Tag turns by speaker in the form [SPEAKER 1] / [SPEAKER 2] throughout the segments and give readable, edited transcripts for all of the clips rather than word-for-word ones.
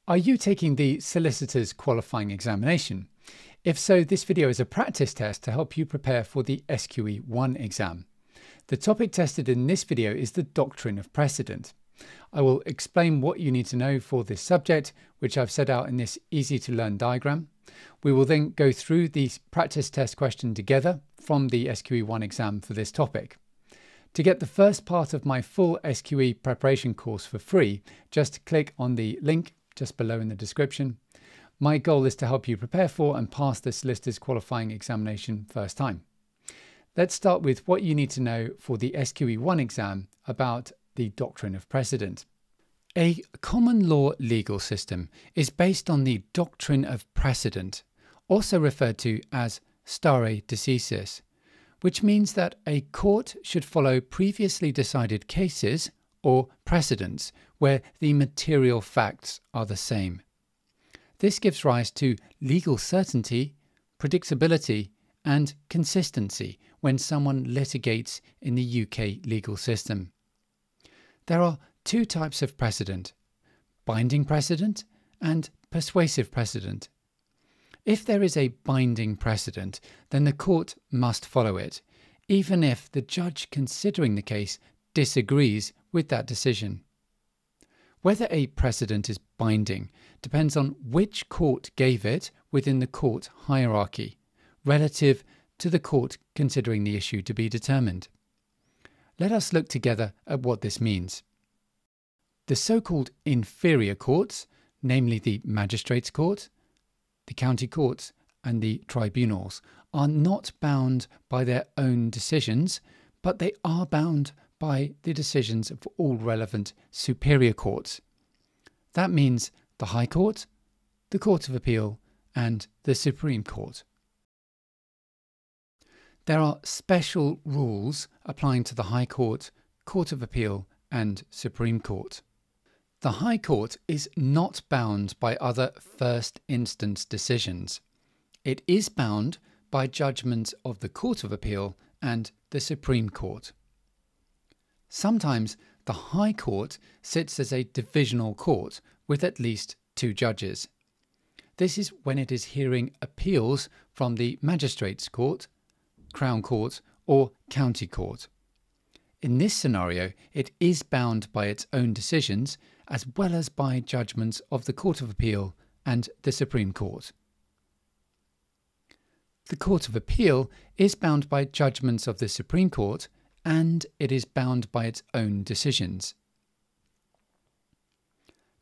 [SPEAKER 1] Are you taking the solicitor's qualifying examination? If so, this video is a practice test to help you prepare for the SQE 1 exam. The topic tested in this video is the doctrine of precedent. I will explain what you need to know for this subject, which I've set out in this easy to learn diagram. We will then go through the practice test question together from the SQE 1 exam for this topic. To get the first part of my full SQE preparation course for free, just click on the link just below in the description. My goal is to help you prepare for and pass the solicitor's qualifying examination first time. Let's start with what you need to know for the SQE 1 exam about the doctrine of precedent. A common law legal system is based on the doctrine of precedent, also referred to as stare decisis, which means that a court should follow previously decided cases or precedents where the material facts are the same. This gives rise to legal certainty, predictability, and consistency when someone litigates in the UK legal system. There are two types of precedent: binding precedent and persuasive precedent. If there is a binding precedent, then the court must follow it, even if the judge considering the case disagrees with that decision. Whether a precedent is binding depends on which court gave it within the court hierarchy, relative to the court considering the issue to be determined. Let us look together at what this means. The so-called inferior courts, namely the magistrates' court, the county courts, and the tribunals, are not bound by their own decisions, but they are bound by the decisions of all relevant superior courts. That means the High Court, the Court of Appeal, and the Supreme Court. There are special rules applying to the High Court, Court of Appeal, and Supreme Court. The High Court is not bound by other first instance decisions. It is bound by judgments of the Court of Appeal and the Supreme Court. Sometimes the High Court sits as a divisional court with at least two judges. This is when it is hearing appeals from the Magistrates' Court, Crown Court, or County Court. In this scenario, it is bound by its own decisions as well as by judgments of the Court of Appeal and the Supreme Court. The Court of Appeal is bound by judgments of the Supreme Court, and it is bound by its own decisions.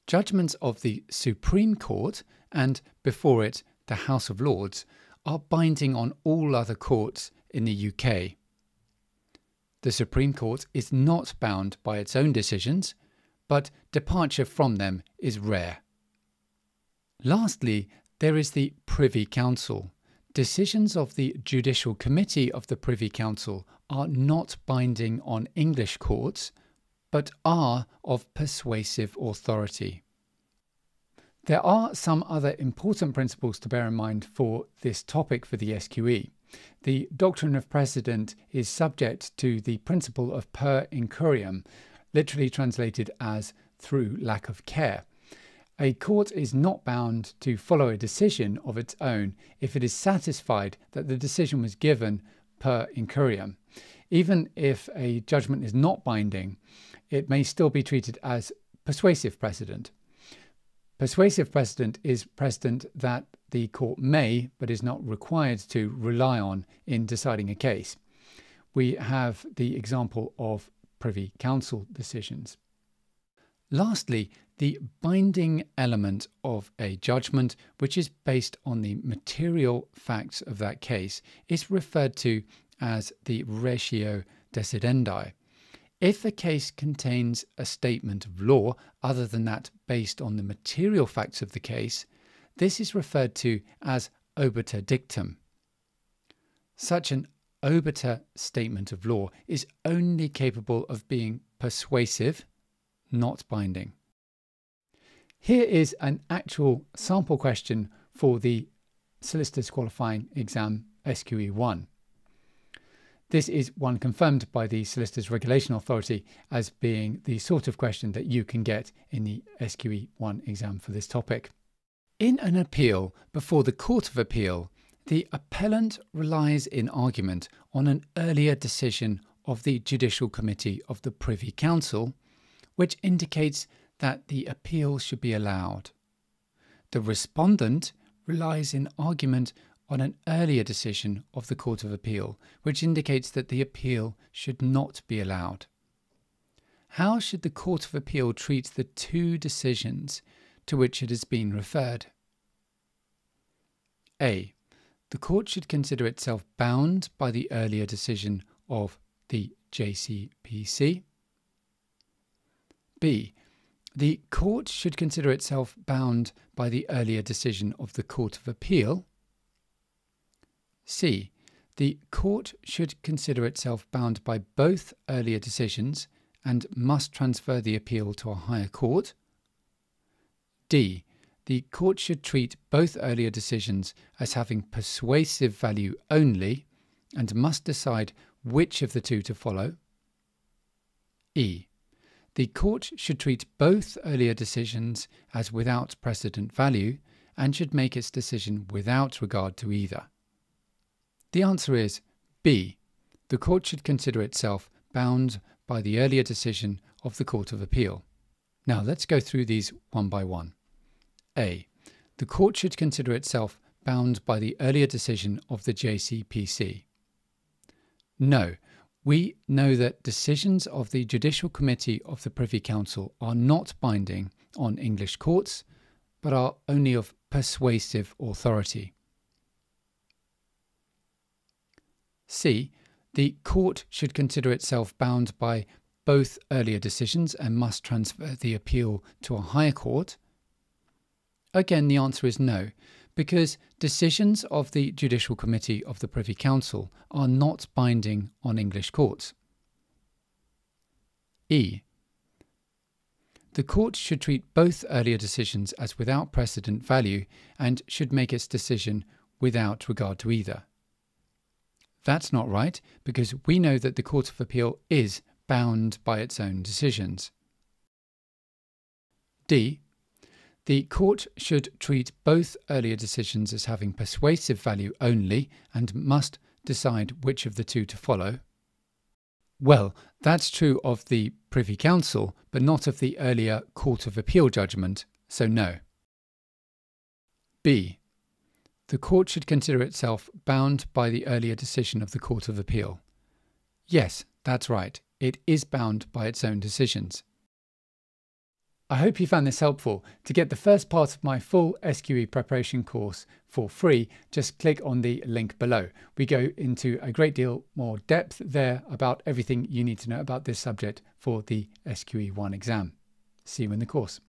[SPEAKER 1] Judgments of the Supreme Court, and before it the House of Lords, are binding on all other courts in the UK. The Supreme Court is not bound by its own decisions, but departure from them is rare. Lastly, there is the Privy Council. Decisions of the Judicial Committee of the Privy Council are not binding on English courts, but are of persuasive authority. There are some other important principles to bear in mind for this topic for the SQE. The doctrine of precedent is subject to the principle of per incurriam, literally translated as through lack of care. A court is not bound to follow a decision of its own if it is satisfied that the decision was given per incurriam. Even if a judgment is not binding, it may still be treated as persuasive precedent. Persuasive precedent is precedent that the court may, but is not required to, rely on in deciding a case. We have the example of Privy Council decisions. Lastly, the binding element of a judgment, which is based on the material facts of that case, is referred to as the ratio decidendi. If a case contains a statement of law other than that based on the material facts of the case, this is referred to as obiter dictum. Such an obiter statement of law is only capable of being persuasive, not binding. Here is an actual sample question for the Solicitor's Qualifying Exam SQE 1. This is one confirmed by the Solicitors Regulation Authority as being the sort of question that you can get in the SQE 1 exam for this topic. In an appeal before the Court of Appeal, the appellant relies in argument on an earlier decision of the Judicial Committee of the Privy Council, which indicates that the appeal should be allowed. The respondent relies in argument on an earlier decision of the Court of Appeal, which indicates that the appeal should not be allowed. How should the Court of Appeal treat the two decisions to which it has been referred? A. The court should consider itself bound by the earlier decision of the JCPC. B. The court should consider itself bound by the earlier decision of the Court of Appeal. C. The court should consider itself bound by both earlier decisions and must transfer the appeal to a higher court. D. The court should treat both earlier decisions as having persuasive value only and must decide which of the two to follow. E. The court should treat both earlier decisions as without precedent value and should make its decision without regard to either. The answer is B. The court should consider itself bound by the earlier decision of the Court of Appeal. Now let's go through these one by one. A. The court should consider itself bound by the earlier decision of the JCPC. No, we know that decisions of the Judicial Committee of the Privy Council are not binding on English courts, but are only of persuasive authority. C. The court should consider itself bound by both earlier decisions and must transfer the appeal to a higher court. Again, the answer is no, because decisions of the Judicial Committee of the Privy Council are not binding on English courts. E. The court should treat both earlier decisions as without precedent value and should make its decision without regard to either. That's not right, because we know that the Court of Appeal is bound by its own decisions. D. The court should treat both earlier decisions as having persuasive value only and must decide which of the two to follow. Well, that's true of the Privy Council, but not of the earlier Court of Appeal judgment, so no. B. The court should consider itself bound by the earlier decision of the Court of Appeal. Yes, that's right. It is bound by its own decisions. I hope you found this helpful. To get the first part of my full SQE preparation course for free, just click on the link below. We go into a great deal more depth there about everything you need to know about this subject for the SQE 1 exam. See you in the course.